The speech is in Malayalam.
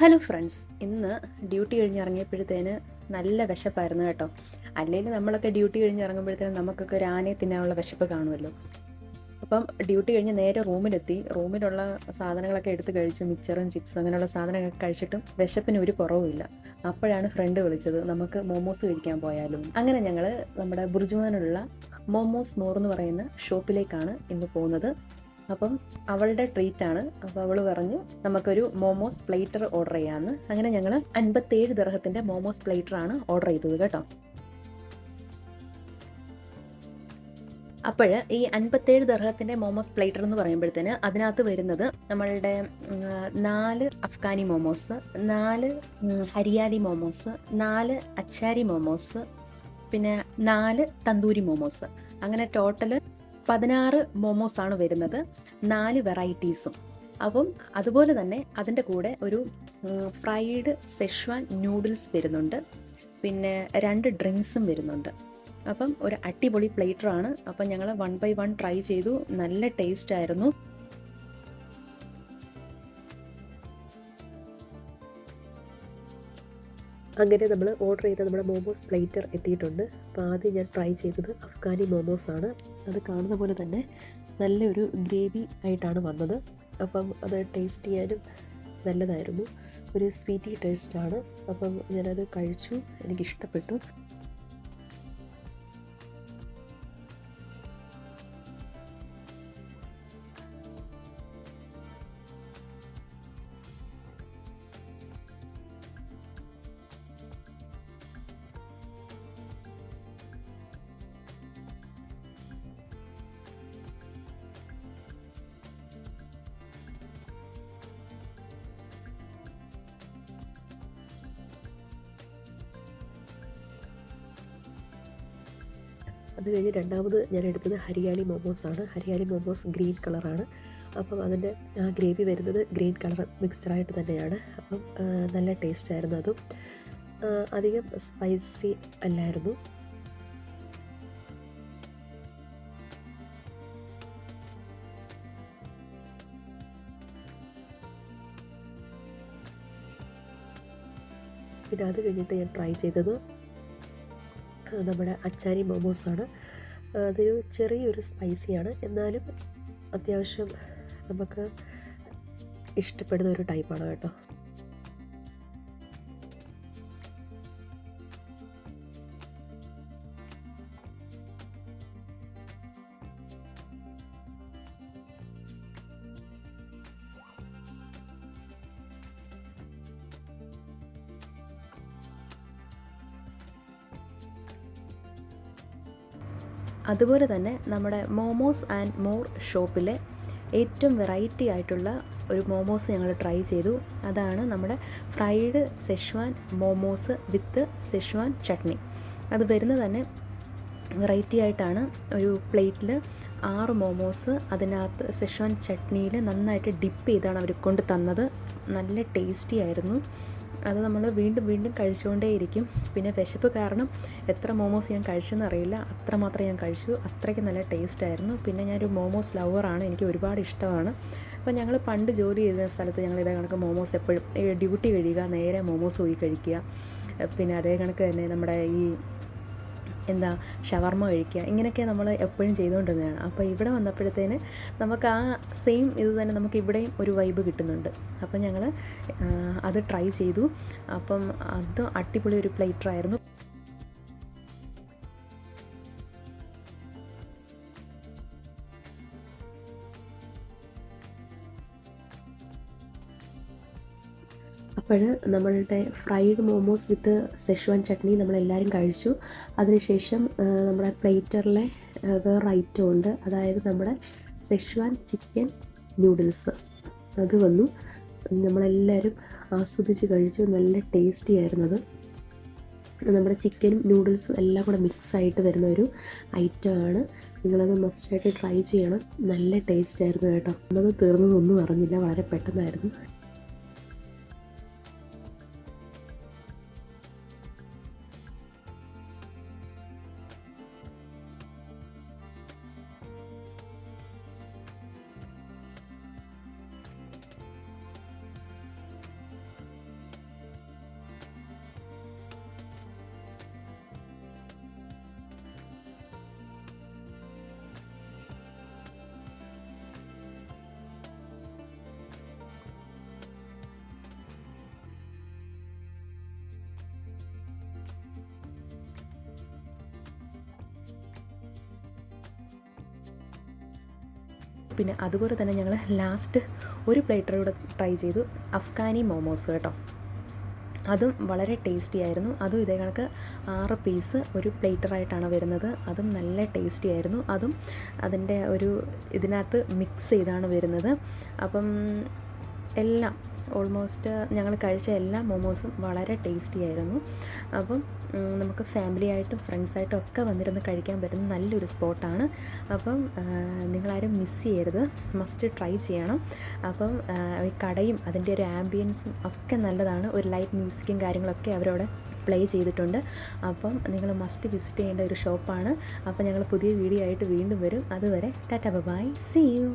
ഹലോ ഫ്രണ്ട്സ്, ഇന്ന് ഡ്യൂട്ടി കഴിഞ്ഞിറങ്ങിയപ്പോഴത്തേന് നല്ല വിശപ്പായിരുന്നു കേട്ടോ. അല്ലെങ്കിൽ നമ്മളൊക്കെ ഡ്യൂട്ടി കഴിഞ്ഞിറങ്ങുമ്പോഴത്തേനും നമുക്കൊക്കെ ഒരു ആനയെ തിന്നാനുള്ള വിശപ്പ് കാണുമല്ലോ. അപ്പം ഡ്യൂട്ടി കഴിഞ്ഞ് നേരെ റൂമിലെത്തി. റൂമിലുള്ള സാധനങ്ങളൊക്കെ എടുത്ത് കഴിച്ചു. മിക്സറും ചിപ്സ് അങ്ങനെയുള്ള സാധനങ്ങളൊക്കെ കഴിച്ചിട്ടും വിശപ്പിന് ഒരു കുറവുമില്ല. അപ്പോഴാണ് ഫ്രണ്ട് വിളിച്ചത്, നമുക്ക് മോമോസ് കഴിക്കാൻ പോയാലും. അങ്ങനെ ഞങ്ങൾ നമ്മുടെ ബുർജുമാനുള്ള മോമോസ് മോർ എന്ന് പറയുന്ന ഷോപ്പിലേക്കാണ് ഇന്ന് പോകുന്നത്. അപ്പം അവളുടെ ട്രീറ്റാണ്. അപ്പോൾ അവൾ പറഞ്ഞു നമുക്കൊരു മോമോസ് പ്ലേറ്റർ ഓർഡർ ചെയ്യാമെന്ന്. അങ്ങനെ ഞങ്ങൾ 57 ദിർഹത്തിൻ്റെ മോമോസ് പ്ലേറ്ററാണ് ഓർഡർ ചെയ്തത് കേട്ടോ. അപ്പോൾ ഈ 57 ദിർഹത്തിൻ്റെ മോമോസ് പ്ലേറ്റർ എന്ന് പറയുമ്പോഴത്തേന് അതിനകത്ത് വരുന്നത് നമ്മളുടെ 4 അഫ്ഗാനി മോമോസ്, 4 ഹരിയാലി മോമോസ്, 4 അച്ചാരി മോമോസ്, പിന്നെ 4 തന്തൂരി മോമോസ്. അങ്ങനെ ടോട്ടൽ 16 മോമോസാണ് വരുന്നത്, 4 വെറൈറ്റീസും. അപ്പം അതുപോലെ തന്നെ അതിൻ്റെ കൂടെ ഒരു ഫ്രൈഡ് സെഷ്വാൻ നൂഡിൽസ് വരുന്നുണ്ട്, പിന്നെ 2 ഡ്രിങ്ക്സും വരുന്നുണ്ട്. അപ്പം ഒരു അടിപൊളി പ്ലേറ്ററാണ്. അപ്പം ഞങ്ങൾ 1 by 1 ട്രൈ ചെയ്തു. നല്ല ടേസ്റ്റ് ആയിരുന്നു. അങ്ങനെ നമ്മൾ ഓർഡർ ചെയ്ത നമ്മുടെ മോമോസ് പ്ലേറ്റർ എത്തിയിട്ടുണ്ട്. അപ്പോൾ ആദ്യം ഞാൻ ട്രൈ ചെയ്തത് അഫ്ഗാനി മോമോസാണ്. അത് കാണുന്ന പോലെ തന്നെ നല്ലൊരു ഗ്രേവി ആയിട്ടാണ് വന്നത്. അപ്പം അത് ടേസ്റ്റ് ചെയ്യാനും നല്ലതായിരുന്നു. ഒരു സ്വീറ്റി ടേസ്റ്റാണ്. അപ്പം ഞാനത് കഴിച്ചു, എനിക്കിഷ്ടപ്പെട്ടു. അത് കഴിഞ്ഞ് രണ്ടാമത് ഞാൻ എടുത്തത് ഹരിയാലി മോമോസാണ്. ഹരിയാലി മോമോസ് ഗ്രീൻ കളറാണ്. അപ്പം അതിൻ്റെ ആ ഗ്രേവി വരുന്നത് ഗ്രീൻ കളർ മിക്സ്ചറായിട്ട് തന്നെയാണ്. അപ്പം നല്ല ടേസ്റ്റായിരുന്നു. അതും അധികം സ്പൈസി അല്ലായിരുന്നു. പിന്നെ അത് കഴിഞ്ഞിട്ട് ഞാൻ ട്രൈ ചെയ്തത് നമ്മുടെ അച്ചാരി മോമോസാണ്. അതൊരു ചെറിയൊരു സ്പൈസിയാണ്, എന്നാലും അത്യാവശ്യം നമുക്ക് ഇഷ്ടപ്പെടുന്ന ഒരു ടൈപ്പാണ് കേട്ടോ. അതുപോലെ തന്നെ നമ്മുടെ മോമോസ് ആൻഡ് മോർ ഷോപ്പിലെ ഏറ്റവും വെറൈറ്റി ആയിട്ടുള്ള ഒരു മോമോസ് ഞങ്ങൾ ട്രൈ ചെയ്തു. അതാണ് നമ്മുടെ ഫ്രൈഡ് സെഷ്വാൻ മോമോസ് വിത്ത് സെഷ്വാൻ ചട്നി. അത് വരുന്നത് തന്നെ വെറൈറ്റി ആയിട്ടാണ്. ഒരു പ്ലേറ്റിൽ 6 മോമോസ്, അതിനകത്ത് സെഷ്വാൻ ചട്നിയിൽ നന്നായിട്ട് ഡിപ്പ് ചെയ്താണ് അവർ കൊണ്ട് തന്നത്. നല്ല ടേസ്റ്റി ആയിരുന്നു. അത് നമ്മൾ വീണ്ടും വീണ്ടും കഴിച്ചുകൊണ്ടേയിരിക്കും. പിന്നെ വിശപ്പ് കാരണം എത്ര മോമോസ് ഞാൻ കഴിച്ചെന്ന് അറിയില്ല, അത്രമാത്രം ഞാൻ കഴിച്ചു. അത്രയ്ക്ക് നല്ല ടേസ്റ്റായിരുന്നു. പിന്നെ ഞാനൊരു മോമോസ് ലവറാണ്, എനിക്ക് ഒരുപാട് ഇഷ്ടമാണ്. അപ്പോൾ ഞങ്ങൾ പണ്ട് ജോലി ചെയ്ത സ്ഥലത്ത് ഞങ്ങൾ ഇതേ കണക്ക് മോമോസ് എപ്പോഴും ഡ്യൂട്ടി കഴിയുക നേരെ മോമോസ് പോയി കഴിക്കുക. പിന്നെ അതേ കണക്ക് തന്നെ നമ്മുടെ ഈ ഷവർമ്മ കഴിക്കുക, ഇങ്ങനെയൊക്കെ നമ്മൾ എപ്പോഴും ചെയ്തുകൊണ്ടിരുന്നതാണ്. അപ്പോൾ ഇവിടെ വന്നപ്പോഴത്തേന് നമുക്ക് ആ സെയിം ഇത് തന്നെ നമുക്ക് ഇവിടെയും ഒരു വൈബ് കിട്ടുന്നുണ്ട്. അപ്പം ഞങ്ങൾ അത് ട്രൈ ചെയ്തു. അപ്പം അത് അടിപൊളി ഒരു പ്ലേറ്ററായിരുന്നു. അപ്പോൾ നമ്മളുടെ ഫ്രൈഡ് മോമോസ് വിത്ത് സെഷ്വാൻ ചട്നി നമ്മളെല്ലാവരും കഴിച്ചു. അതിനുശേഷം നമ്മുടെ പ്ലേറ്ററിലെ വേറൊരു ഐറ്റം ഉണ്ട്, അതായത് നമ്മുടെ സെഷ്വാൻ ചിക്കൻ നൂഡിൽസ് അത് വന്നു. നമ്മളെല്ലാവരും ആസ്വദിച്ച് കഴിച്ചു. നല്ല ടേസ്റ്റി ആയിരുന്നത്. നമ്മുടെ ചിക്കനും നൂഡിൽസും എല്ലാം കൂടെ മിക്സായിട്ട് വരുന്ന ഒരു ഐറ്റമാണ്. നിങ്ങളത് മസ്റ്റായിട്ട് ട്രൈ ചെയ്യണം. നല്ല ടേസ്റ്റ് ആയിരുന്നു കേട്ടോ. അത് തീർന്നതൊന്നും അറിഞ്ഞില്ല, വളരെ പെട്ടെന്നായിരുന്നു. പിന്നെ അതുപോലെ തന്നെ ഞങ്ങൾ ലാസ്റ്റ് ഒരു പ്ലേറ്റർ കൂടെ ട്രൈ ചെയ്തു, അഫ്ഗാനി മോമോസ് കേട്ടോ. അതും വളരെ ടേസ്റ്റി ആയിരുന്നു. അതും ഇതേ കണക്ക് 6 പീസ് ഒരു പ്ലേറ്ററായിട്ടാണ് വരുന്നത്. അതും നല്ല ടേസ്റ്റി ആയിരുന്നു. അതും അതിൻ്റെ ഒരു ഇതിനകത്ത് മിക്സ് ചെയ്താണ് വരുന്നത്. അപ്പം എല്ലാം ഓൾമോസ്റ്റ് ഞങ്ങൾ കഴിച്ച എല്ലാ മോമോസും വളരെ ടേസ്റ്റി ആയിരുന്നു. അപ്പം നമുക്ക് ഫാമിലിയായിട്ടും ഫ്രണ്ട്സായിട്ടും ഒക്കെ വന്നിരുന്ന് കഴിക്കാൻ പറ്റുന്ന നല്ലൊരു സ്പോട്ടാണ്. അപ്പം നിങ്ങളാരും മിസ് ചെയ്യരുത്, മസ്റ്റ് ട്രൈ ചെയ്യണം. അപ്പം ഈ കടയും അതിൻ്റെ ഒരു ആംബിയൻസും ഒക്കെ നല്ലതാണ്. ഒരു ലൈറ്റ് മ്യൂസിക്കും കാര്യങ്ങളൊക്കെ അവരവിടെ പ്ലേ ചെയ്തിട്ടുണ്ട്. അപ്പം നിങ്ങൾ മസ്റ്റ് വിസിറ്റ് ചെയ്യേണ്ട ഒരു ഷോപ്പാണ്. അപ്പം ഞങ്ങൾ പുതിയ വീഡിയോ ആയിട്ട് വീണ്ടും വരും. അതുവരെ ടാറ്റാ ബൈ, സീ യു.